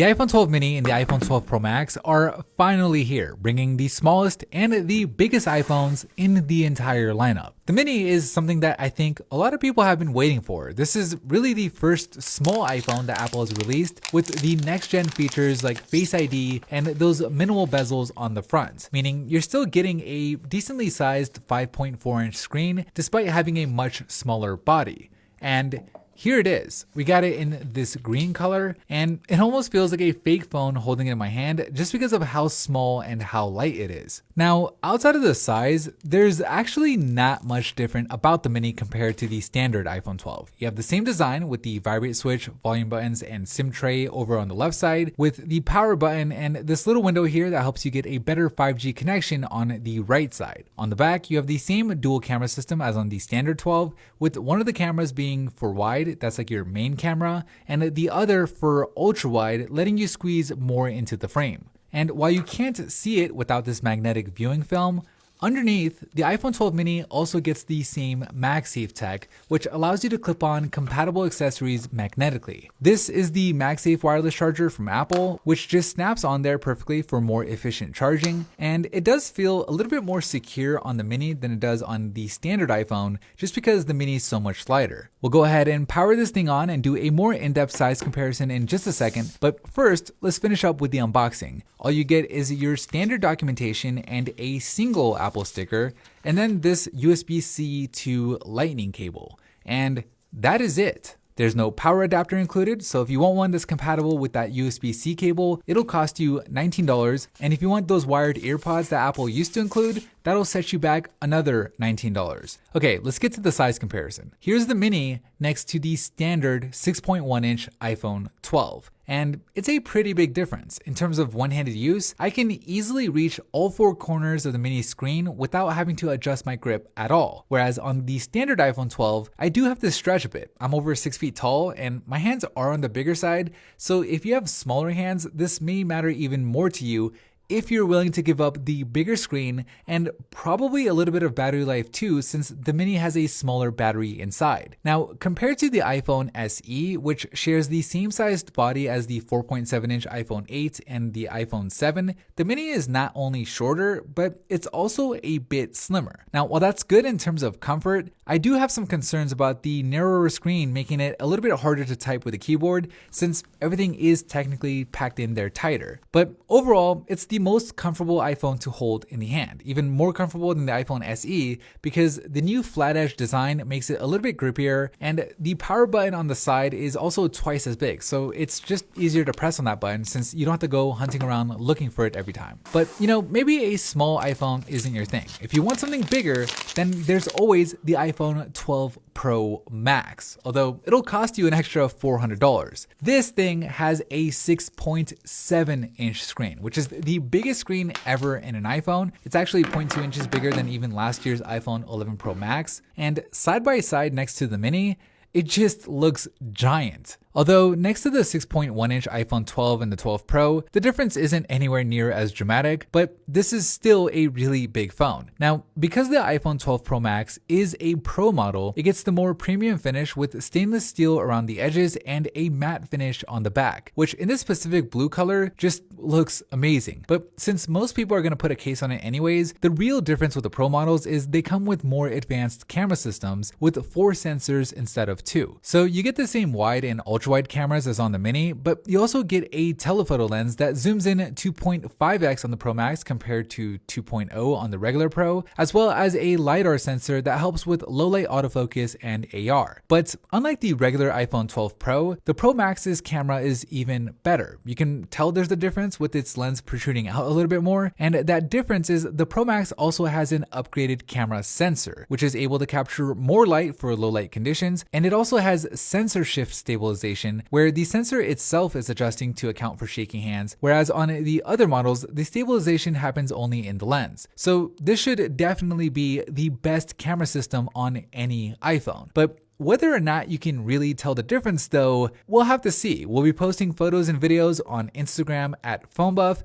The iPhone 12 mini and the iPhone 12 Pro Max are finally here, bringing the smallest and the biggest iPhones in the entire lineup. The mini is something that I think a lot of people have been waiting for. This is really the first small iPhone that Apple has released with the next gen features like Face ID and those minimal bezels on the front, meaning you're still getting a decently sized 5.4-inch screen despite having a much smaller body. And here it is. We got it in this green color, and it almost feels like a fake phone holding it in my hand just because of how small and how light it is. Now, outside of the size, there's actually not much different about the mini compared to the standard iPhone 12. You have the same design with the vibrate switch, volume buttons, and SIM tray over on the left side, with the power button and this little window here that helps you get a better 5G connection on the right side. On the back, you have the same dual camera system as on the standard 12, with one of the cameras being for wide, that's like your main camera, and the other for ultra wide, letting you squeeze more into the frame. And while you can't see it without this magnetic viewing film, underneath, the iPhone 12 mini also gets the same MagSafe tech, which allows you to clip on compatible accessories magnetically. This is the MagSafe wireless charger from Apple, which just snaps on there perfectly for more efficient charging, and it does feel a little bit more secure on the mini than it does on the standard iPhone, just because the mini is so much lighter. We'll go ahead and power this thing on and do a more in-depth size comparison in just a second, but first, let's finish up with the unboxing. All you get is your standard documentation and a single Apple sticker, and then this USB-C to Lightning cable. And that is it. There's no power adapter included, so if you want one that's compatible with that USB-C cable, it'll cost you $19. And if you want those wired earpods that Apple used to include, that'll set you back another $19. Okay, let's get to the size comparison. Here's the mini next to the standard 6.1-inch iPhone 12. And it's a pretty big difference. In terms of one-handed use, I can easily reach all four corners of the mini screen without having to adjust my grip at all. Whereas on the standard iPhone 12, I do have to stretch a bit. I'm over 6 feet tall and my hands are on the bigger side. So if you have smaller hands, this may matter even more to you if you're willing to give up the bigger screen and probably a little bit of battery life too, since the mini has a smaller battery inside. Now, compared to the iPhone SE, which shares the same sized body as the 4.7-inch iPhone 8 and the iPhone 7, the mini is not only shorter, but it's also a bit slimmer. Now, while that's good in terms of comfort, I do have some concerns about the narrower screen making it a little bit harder to type with a keyboard, since everything is technically packed in there tighter. But overall, it's the most comfortable iPhone to hold in the hand, even more comfortable than the iPhone SE, because the new flat edge design makes it a little bit grippier, and the power button on the side is also twice as big, so it's just easier to press on that button since you don't have to go hunting around looking for it every time. But you know, maybe a small iPhone isn't your thing. If you want something bigger, then there's always the iPhone 12 Pro Max, although it'll cost you an extra $400. This thing has a 6.7-inch screen, which is the biggest screen ever in an iPhone. It's actually 0.2 inches bigger than even last year's iPhone 11 Pro Max, and side by side next to the mini, it just looks giant. Although next to the 6.1-inch iPhone 12 and the 12 Pro, the difference isn't anywhere near as dramatic, but this is still a really big phone. Now, because the iPhone 12 Pro Max is a Pro model, it gets the more premium finish with stainless steel around the edges and a matte finish on the back, which in this specific blue color just looks amazing. But since most people are going to put a case on it anyways, the real difference with the Pro models is they come with more advanced camera systems with 4 sensors instead of 2. So you get the same wide and ultra-wide cameras as on the mini, but you also get a telephoto lens that zooms in 2.5x on the Pro Max compared to 2.0 on the regular Pro, as well as a LiDAR sensor that helps with low-light autofocus and AR. But unlike the regular iPhone 12 Pro, the Pro Max's camera is even better. You can tell there's a difference with its lens protruding out a little bit more, and that difference is the Pro Max also has an upgraded camera sensor, which is able to capture more light for low-light conditions, and it also has sensor shift stabilization, where the sensor itself is adjusting to account for shaking hands, whereas on the other models, the stabilization happens only in the lens. So this should definitely be the best camera system on any iPhone. But whether or not you can really tell the difference though, we'll have to see. We'll be posting photos and videos on Instagram at PhoneBuff,